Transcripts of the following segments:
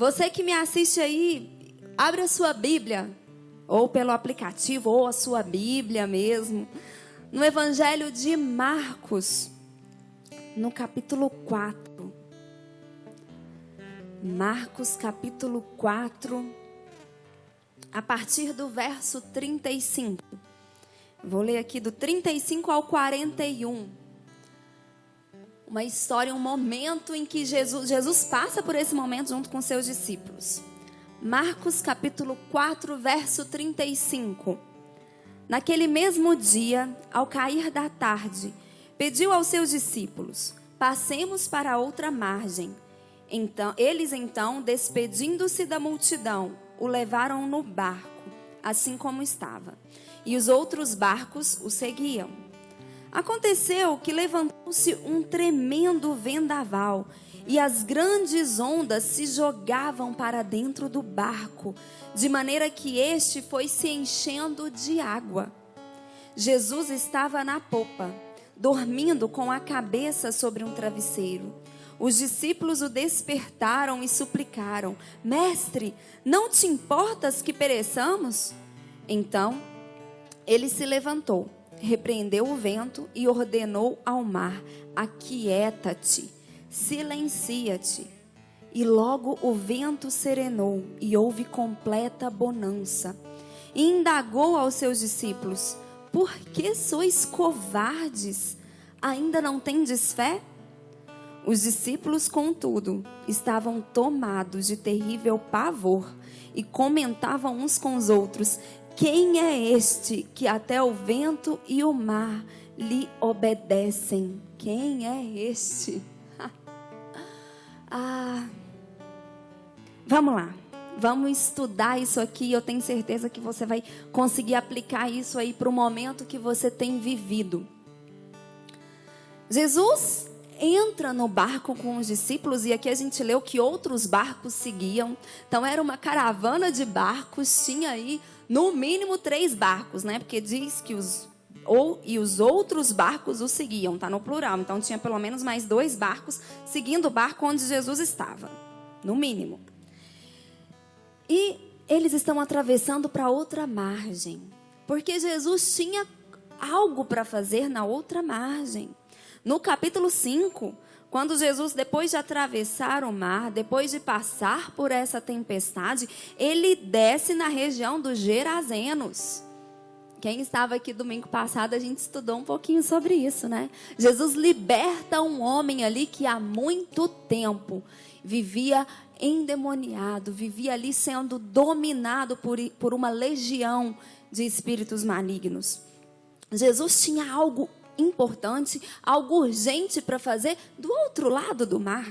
Você que me assiste aí, abre a sua Bíblia, ou pelo aplicativo, ou a sua Bíblia mesmo, no Evangelho de Marcos, no capítulo 4. Marcos, capítulo 4, a partir do verso 35. Vou ler aqui do 35 ao 41. Uma história, um momento em que Jesus passa por esse momento junto com seus discípulos. Marcos capítulo 4, verso 35. Naquele mesmo dia, ao cair da tarde, pediu aos seus discípulos: passemos para outra margem. Eles, despedindo-se da multidão, o levaram no barco, assim como estava. E os outros barcos o seguiam. Aconteceu que levantou-se um tremendo vendaval, e as grandes ondas se jogavam para dentro do barco, de maneira que este foi se enchendo de água. Jesus estava na popa, dormindo com a cabeça sobre um travesseiro. Os discípulos o despertaram e suplicaram: Mestre, não te importas que pereçamos? Então, ele se levantou, repreendeu o vento e ordenou ao mar: aquieta-te, silencia-te. E logo o vento serenou e houve completa bonança. E indagou aos seus discípulos: por que sois covardes? Ainda não tendes fé? Os discípulos, contudo, estavam tomados de terrível pavor e comentavam uns com os outros: quem é este que até o vento e o mar lhe obedecem? Quem é este? Vamos lá. Vamos estudar isso aqui. Eu tenho certeza que você vai conseguir aplicar isso aí para o momento que você tem vivido. Jesus entra no barco com os discípulos, e aqui a gente leu que outros barcos seguiam. Então era uma caravana de barcos, tinha aí no mínimo 3 barcos, né? Porque diz que os outros barcos o seguiam, tá no plural. Então tinha pelo menos mais 2 barcos seguindo o barco onde Jesus estava, no mínimo. E eles estão atravessando para outra margem, porque Jesus tinha algo para fazer na outra margem. No capítulo 5, quando Jesus, depois de atravessar o mar, depois de passar por essa tempestade, ele desce na região dos Gerazenos. Quem estava aqui domingo passado, a gente estudou um pouquinho sobre isso, né? Jesus liberta um homem ali que há muito tempo vivia endemoniado, vivia ali sendo dominado por uma legião de espíritos malignos. Jesus tinha algo importante, algo urgente para fazer do outro lado do mar.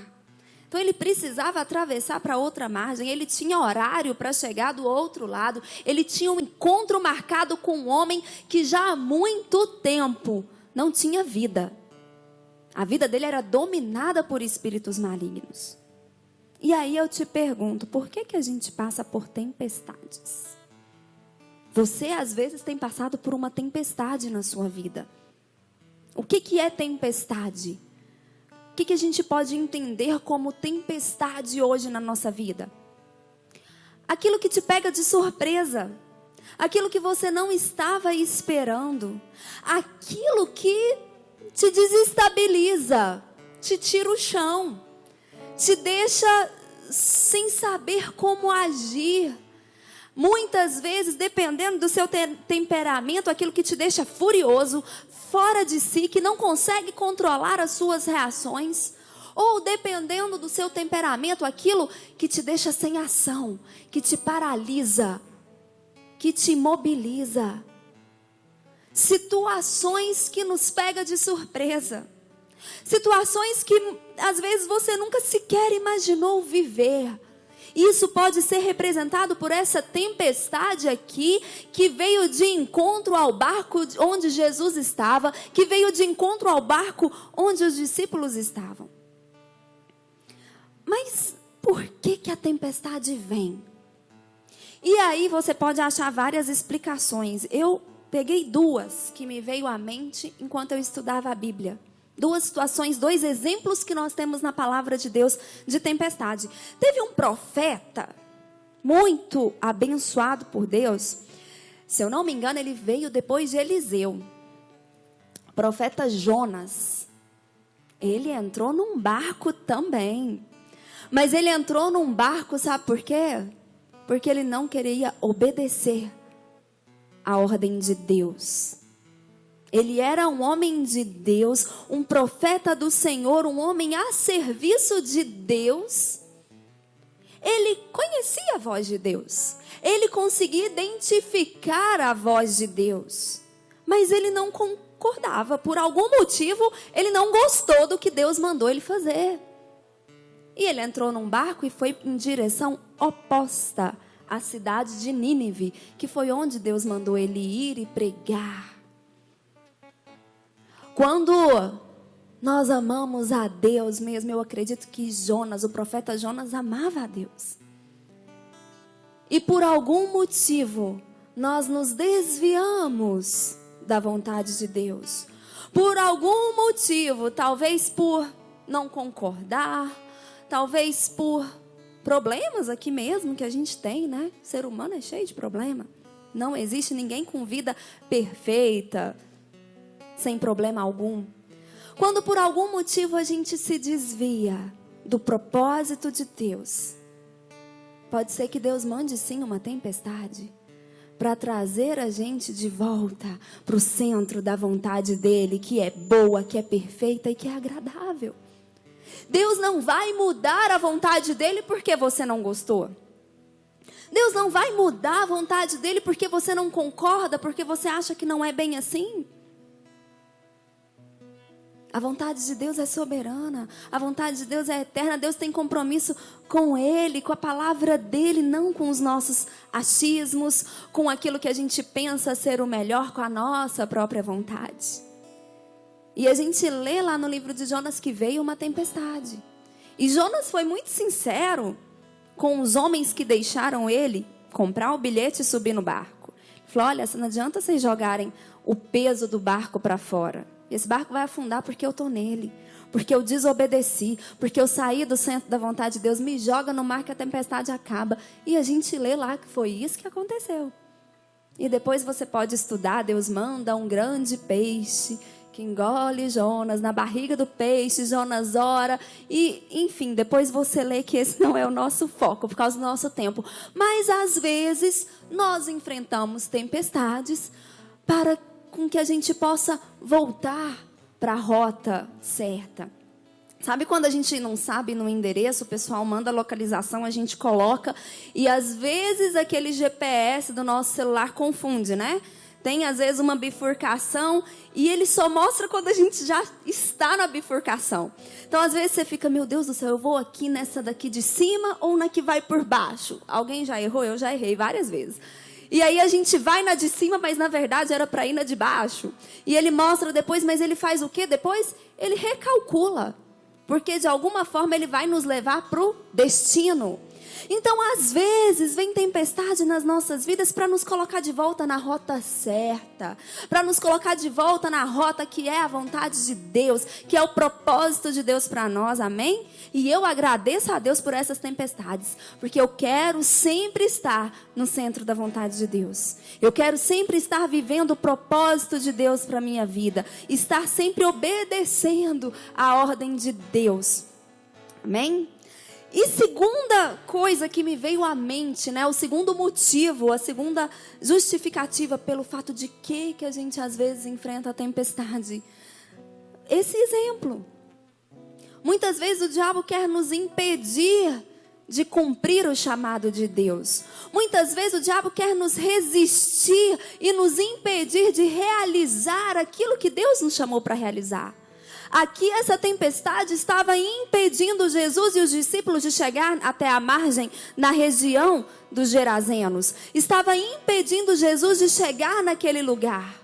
Então ele precisava atravessar para outra margem, ele tinha horário para chegar do outro lado, ele tinha um encontro marcado com um homem que já há muito tempo não tinha vida. A vida dele era dominada por espíritos malignos. E aí eu te pergunto, por que a gente passa por tempestades? Você às vezes tem passado por uma tempestade na sua vida. O que é tempestade? O que a gente pode entender como tempestade hoje na nossa vida? Aquilo que te pega de surpresa. Aquilo que você não estava esperando. Aquilo que te desestabiliza. Te tira o chão. Te deixa sem saber como agir. Muitas vezes, dependendo do seu temperamento, aquilo que te deixa furioso, fora de si, que não consegue controlar as suas reações, ou dependendo do seu temperamento, aquilo que te deixa sem ação, que te paralisa, que te imobiliza. Situações que nos pegam de surpresa, situações que às vezes você nunca sequer imaginou viver. Isso pode ser representado por essa tempestade aqui, que veio de encontro ao barco onde Jesus estava, que veio de encontro ao barco onde os discípulos estavam. Mas por que a tempestade vem? E aí você pode achar várias explicações. Eu peguei 2 que me veio à mente enquanto eu estudava a Bíblia. Duas situações, dois exemplos que nós temos na palavra de Deus de tempestade. Teve um profeta muito abençoado por Deus. Se eu não me engano, ele veio depois de Eliseu. O profeta Jonas. Ele entrou num barco também. Mas ele entrou num barco, sabe por quê? Porque ele não queria obedecer à ordem de Deus. Ele era um homem de Deus, um profeta do Senhor, um homem a serviço de Deus. Ele conhecia a voz de Deus. Ele conseguia identificar a voz de Deus. Mas ele não concordava. Por algum motivo, ele não gostou do que Deus mandou ele fazer. E ele entrou num barco e foi em direção oposta à cidade de Nínive, que foi onde Deus mandou ele ir e pregar. Quando nós amamos a Deus mesmo, eu acredito que Jonas, o profeta Jonas, amava a Deus. E por algum motivo, nós nos desviamos da vontade de Deus. Por algum motivo, talvez por não concordar, talvez por problemas aqui mesmo que a gente tem, né? O ser humano é cheio de problema. Não existe ninguém com vida perfeita, sem problema algum. Quando por algum motivo a gente se desvia do propósito de Deus, pode ser que Deus mande sim uma tempestade para trazer a gente de volta para o centro da vontade dele, que é boa, que é perfeita e que é agradável. Deus não vai mudar a vontade dele porque você não gostou. Deus não vai mudar a vontade dele porque você não concorda, porque você acha que não é bem assim. A vontade de Deus é soberana, a vontade de Deus é eterna. Deus tem compromisso com Ele, com a palavra dEle, não com os nossos achismos, com aquilo que a gente pensa ser o melhor, com a nossa própria vontade. E a gente lê lá no livro de Jonas que veio uma tempestade. E Jonas foi muito sincero com os homens que deixaram ele comprar o bilhete e subir no barco. Ele falou, olha, não adianta vocês jogarem o peso do barco para fora. Esse barco vai afundar porque eu estou nele, porque eu desobedeci, porque eu saí do centro da vontade de Deus. Me joga no mar que a tempestade acaba. E a gente lê lá que foi isso que aconteceu. E depois você pode estudar, Deus manda um grande peixe que engole Jonas, na barriga do peixe, Jonas ora. E, enfim, depois você lê que esse não é o nosso foco, por causa do nosso tempo. Mas, às vezes, nós enfrentamos tempestades para com que a gente possa voltar para a rota certa. Sabe quando a gente não sabe no endereço, o pessoal manda a localização, a gente coloca, e às vezes aquele GPS do nosso celular confunde, né? Tem às vezes uma bifurcação e ele só mostra quando a gente já está na bifurcação. Então às vezes você fica, meu Deus do céu, eu vou aqui nessa daqui de cima ou na que vai por baixo? Alguém já errou? Eu já errei várias vezes. E aí a gente vai na de cima, mas na verdade era para ir na de baixo. E ele mostra depois, mas ele faz o quê depois? Ele recalcula. Porque de alguma forma ele vai nos levar para o destino. Então, às vezes, vem tempestade nas nossas vidas para nos colocar de volta na rota certa. Para nos colocar de volta na rota que é a vontade de Deus, que é o propósito de Deus para nós, amém? E eu agradeço a Deus por essas tempestades, porque eu quero sempre estar no centro da vontade de Deus. Eu quero sempre estar vivendo o propósito de Deus para a minha vida. Estar sempre obedecendo a ordem de Deus. Amém? E segunda coisa que me veio à mente, né? O segundo motivo, a segunda justificativa pelo fato de que a gente às vezes enfrenta a tempestade. Esse exemplo. Muitas vezes o diabo quer nos impedir de cumprir o chamado de Deus. Muitas vezes o diabo quer nos resistir e nos impedir de realizar aquilo que Deus nos chamou para realizar. Aqui essa tempestade estava impedindo Jesus e os discípulos de chegar até a margem na região dos Gerazenos. Estava impedindo Jesus de chegar naquele lugar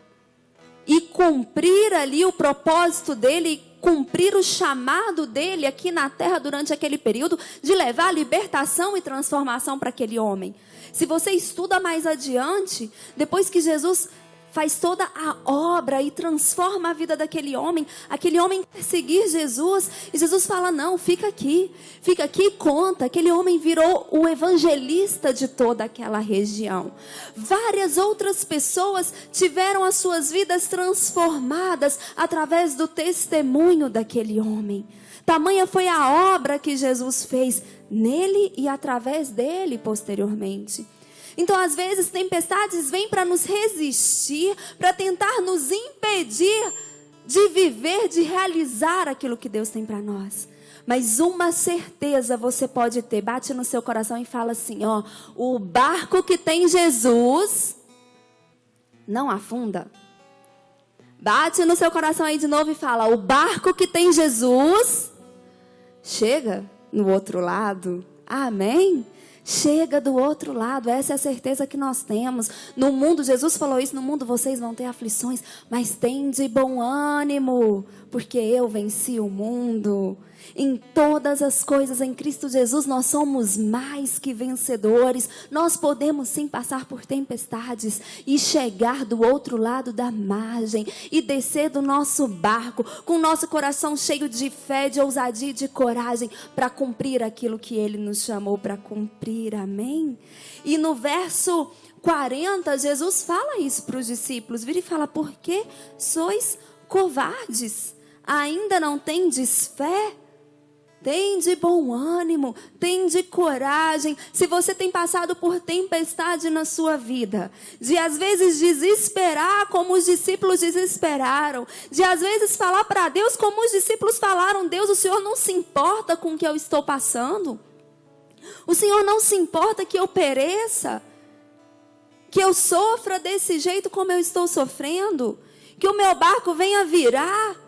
e cumprir ali o propósito dele, cumprir o chamado dele aqui na terra durante aquele período de levar libertação e transformação para aquele homem. Se você estuda mais adiante, depois que Jesus faz toda a obra e transforma a vida daquele homem. Aquele homem quer seguir Jesus. E Jesus fala, não, fica aqui e conta. Aquele homem virou o evangelista de toda aquela região. Várias outras pessoas tiveram as suas vidas transformadas através do testemunho daquele homem. Tamanha foi a obra que Jesus fez nele e através dele posteriormente. Então, às vezes, tempestades vêm para nos resistir, para tentar nos impedir de viver, de realizar aquilo que Deus tem para nós. Mas uma certeza você pode ter, bate no seu coração e fala assim, ó, o barco que tem Jesus não afunda. Bate no seu coração aí de novo e fala, o barco que tem Jesus chega no outro lado. Amém? Chega do outro lado, essa é a certeza que nós temos. No mundo, Jesus falou isso, no mundo vocês vão ter aflições, mas tende bom ânimo, porque eu venci o mundo. Em todas as coisas em Cristo Jesus nós somos mais que vencedores. Nós podemos sim passar por tempestades e chegar do outro lado da margem e descer do nosso barco com o nosso coração cheio de fé, de ousadia e de coragem para cumprir aquilo que Ele nos chamou para cumprir, amém? E no verso 40 Jesus fala isso para os discípulos, vira e fala, por que sois covardes? Ainda não tendes fé? Tende bom ânimo, tende coragem. Se você tem passado por tempestade na sua vida, de às vezes desesperar como os discípulos desesperaram, de às vezes falar para Deus como os discípulos falaram, Deus, o Senhor não se importa com o que eu estou passando? O Senhor não se importa que eu pereça? Que eu sofra desse jeito como eu estou sofrendo? Que o meu barco venha virar?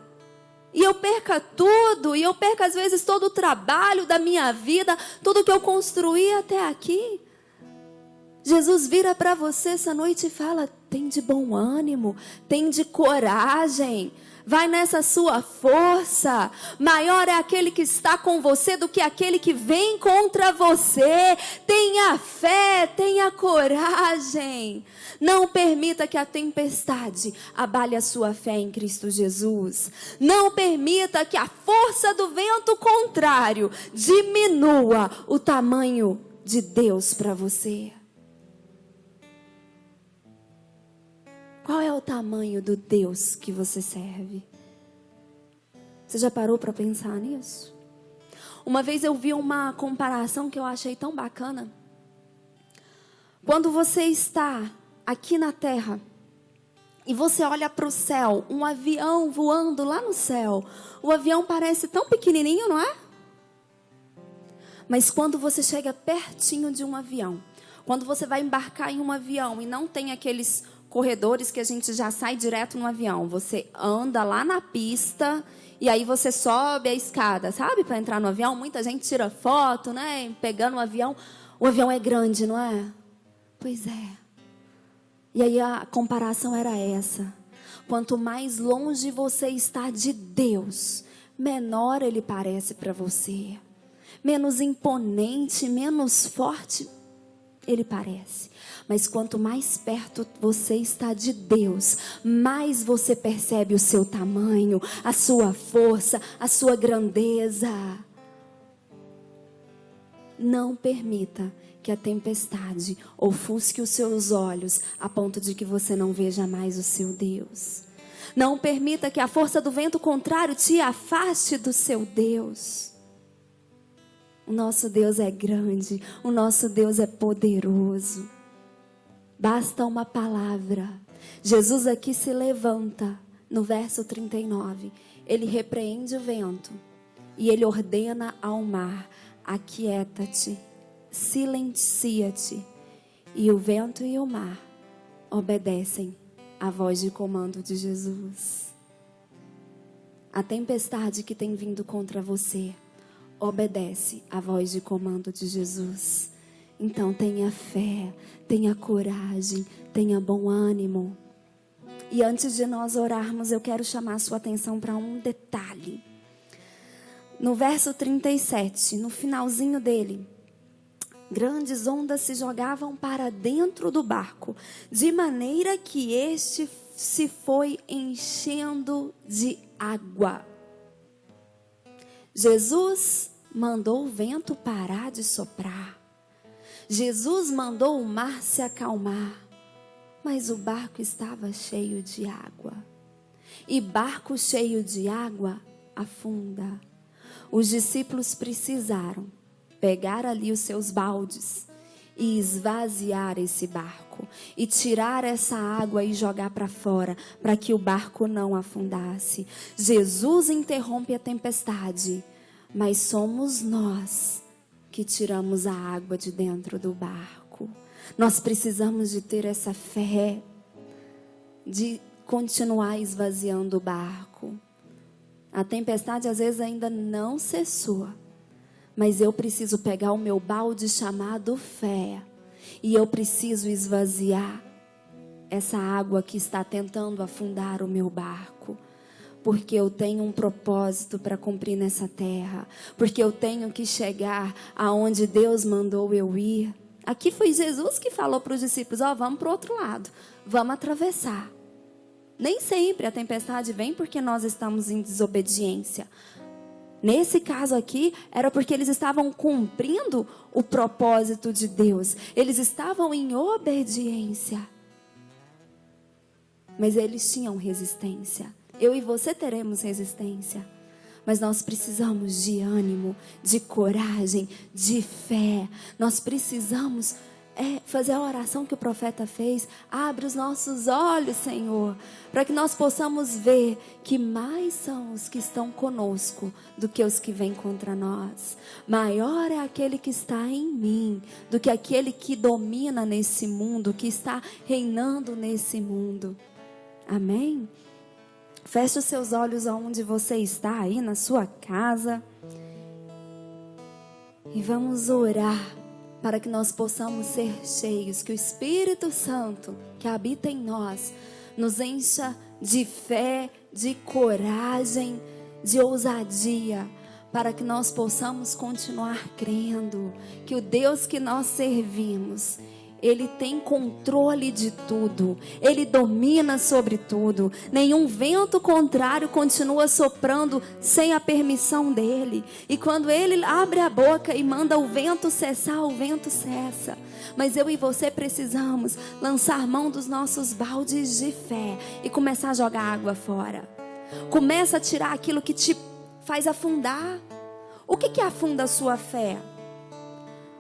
E eu perca tudo, e eu perca às vezes todo o trabalho da minha vida, tudo que eu construí até aqui. Jesus vira para você essa noite e fala, tem de bom ânimo, tem de coragem, vai nessa sua força. Maior é aquele que está com você do que aquele que vem contra você. Tenha fé, tenha coragem. Não permita que a tempestade abale a sua fé em Cristo Jesus. Não permita que a força do vento contrário diminua o tamanho de Deus para você. Qual é o tamanho do Deus que você serve? Você já parou para pensar nisso? Uma vez eu vi uma comparação que eu achei tão bacana. Quando você está aqui na terra e você olha para o céu, um avião voando lá no céu, o avião parece tão pequenininho, não é? Mas quando você chega pertinho de um avião, quando você vai embarcar em um avião e não tem aqueles corredores que a gente já sai direto no avião, você anda lá na pista e aí você sobe a escada, sabe? Para entrar no avião, muita gente tira foto, né? Pegando o avião é grande, não é? Pois é. E aí a comparação era essa. Quanto mais longe você está de Deus, menor Ele parece para você. Menos imponente, menos forte Ele parece. Mas quanto mais perto você está de Deus, mais você percebe o seu tamanho, a sua força, a sua grandeza. Não permita que a tempestade ofusque os seus olhos a ponto de que você não veja mais o seu Deus. Não permita que a força do vento contrário te afaste do seu Deus. O nosso Deus é grande, o nosso Deus é poderoso. Basta uma palavra. Jesus aqui se levanta, no verso 39. Ele repreende o vento e ele ordena ao mar, aquieta-te, silencia-te. E o vento e o mar obedecem à voz de comando de Jesus. A tempestade que tem vindo contra você obedece à voz de comando de Jesus. Então tenha fé, tenha coragem, tenha bom ânimo. E antes de nós orarmos, eu quero chamar a sua atenção para um detalhe. No verso 37, no finalzinho dele, Grandes ondas se jogavam para dentro do barco, de maneira que este se foi enchendo de água. Jesus mandou o vento parar de soprar. Jesus mandou o mar se acalmar. Mas o barco estava cheio de água. E barco cheio de água afunda. Os discípulos precisaram pegar ali os seus baldes e esvaziar esse barco e tirar essa água e jogar para fora, para que o barco não afundasse. Jesus interrompe a tempestade, mas somos nós que tiramos a água de dentro do barco. Nós precisamos de ter essa fé de continuar esvaziando o barco. A tempestade às vezes ainda não cessou, mas eu preciso pegar o meu balde chamado fé e eu preciso esvaziar essa água que está tentando afundar o meu barco. Porque eu tenho um propósito para cumprir nessa terra. Porque eu tenho que chegar aonde Deus mandou eu ir. Aqui foi Jesus que falou para os discípulos, vamos para o outro lado, vamos atravessar. Nem sempre a tempestade vem porque nós estamos em desobediência. Nesse caso aqui, era porque eles estavam cumprindo o propósito de Deus. Eles estavam em obediência. Mas eles tinham resistência. Eu e você teremos resistência. Mas nós precisamos de ânimo, de coragem, de fé. Nós precisamos fazer a oração que o profeta fez. Abre os nossos olhos, Senhor, para que nós possamos ver que mais são os que estão conosco do que os que vêm contra nós. Maior é aquele que está em mim do que aquele que domina nesse mundo, que está reinando nesse mundo. Amém? Feche os seus olhos aonde você está, aí na sua casa. E vamos orar para que nós possamos ser cheios, que o Espírito Santo que habita em nós nos encha de fé, de coragem, de ousadia, para que nós possamos continuar crendo que o Deus que nós servimos, Ele tem controle de tudo. Ele domina sobre tudo. Nenhum vento contrário continua soprando sem a permissão dele. E quando ele abre a boca e manda o vento cessar, o vento cessa. Mas eu e você precisamos lançar mão dos nossos baldes de fé e começar a jogar água fora. Começa a tirar aquilo que te faz afundar. O que afunda a sua fé?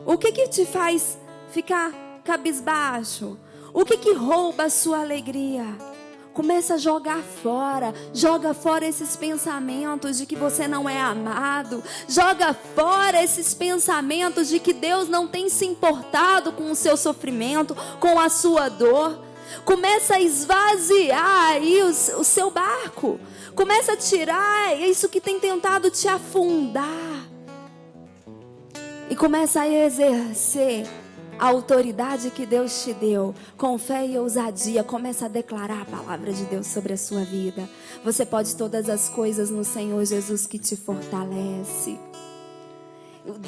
O que te faz ficar cabisbaixo? O que rouba a sua alegria? Começa a jogar fora. Joga fora esses pensamentos de que você não é amado. Joga fora esses pensamentos de que Deus não tem se importado com o seu sofrimento, com a sua dor. Começa a esvaziar aí o seu barco. Começa a tirar isso que tem tentado te afundar. E começa a exercer a autoridade que Deus te deu, com fé e ousadia. Começa a declarar a palavra de Deus sobre a sua vida. Você pode todas as coisas no Senhor Jesus que te fortalece.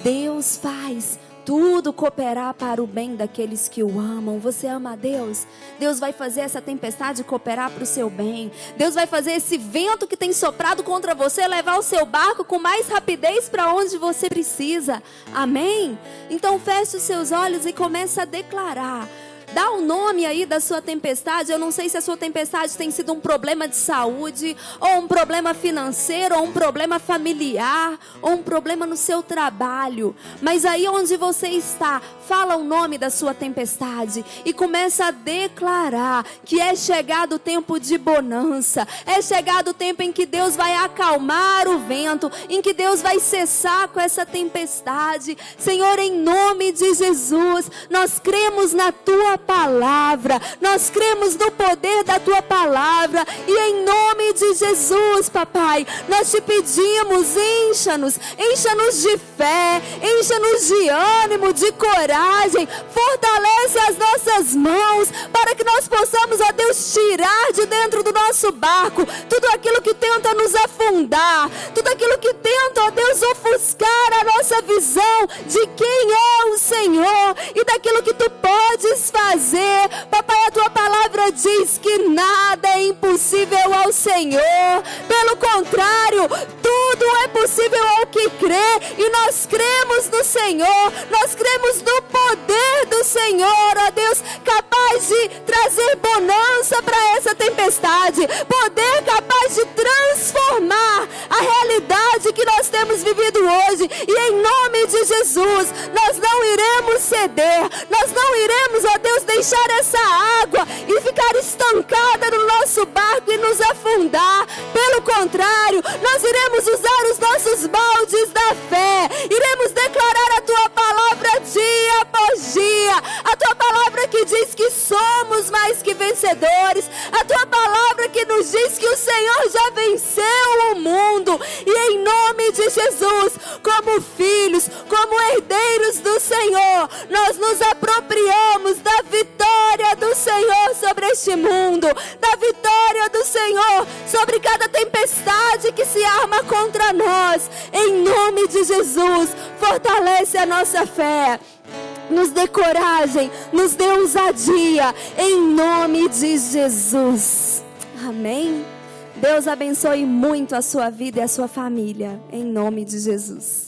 Deus faz tudo cooperar para o bem daqueles que o amam. Você ama a Deus? Deus vai fazer essa tempestade cooperar para o seu bem. Deus vai fazer esse vento que tem soprado contra você levar o seu barco com mais rapidez para onde você precisa. Amém? Então feche os seus olhos e comece a declarar. Dá o nome aí da sua tempestade. Eu não sei se a sua tempestade tem sido um problema de saúde, ou um problema financeiro, ou um problema familiar, ou um problema no seu trabalho. Mas aí onde você está, fala o nome da sua tempestade e começa a declarar que é chegado o tempo de bonança. É chegado o tempo em que Deus vai acalmar o vento, em que Deus vai cessar com essa tempestade. Senhor, em nome de Jesus, nós cremos na tua palavra. Nós cremos no poder da tua palavra. E em nome de Jesus, papai, nós te pedimos, encha-nos de fé, encha-nos de ânimo, de coragem. Fortalece as nossas mãos para que nós possamos, ó Deus, tirar de dentro do nosso barco tudo aquilo que tenta nos afundar, tudo aquilo que tenta, ó Deus, ofuscar a nossa visão de quem é o Senhor e daquilo que tu podes fazer. Papai, a tua palavra diz que nada é impossível ao Senhor. Pelo contrário, tudo é possível ao que crê, e nós cremos no Senhor, nós cremos no poder do Senhor, ó Deus, capaz de trazer bonança para essa tempestade, poder capaz de transformar a realidade que nós temos vivido hoje. E em nome de Jesus, nós não iremos ceder, nós não iremos, ó Deus, deixar essa água e ficar estancada no nosso barco e nos afundar. Pelo contrário, nós iremos usar os nossos baldes da fé, iremos declarar a tua palavra dia após dia, a tua palavra que diz que somos mais que vencedores, a tua palavra que nos diz que o Senhor já venceu o mundo. E em nome de Jesus, como filhos, como herdeiros do Senhor, nós nos apropriamos da vitória do Senhor sobre este mundo, da vitória do Senhor sobre cada tempestade que se arma contra nós. Em nome de Jesus, fortalece a nossa fé, nos dê coragem, nos dê ousadia, em nome de Jesus. Amém? Deus abençoe muito a sua vida e a sua família, em nome de Jesus.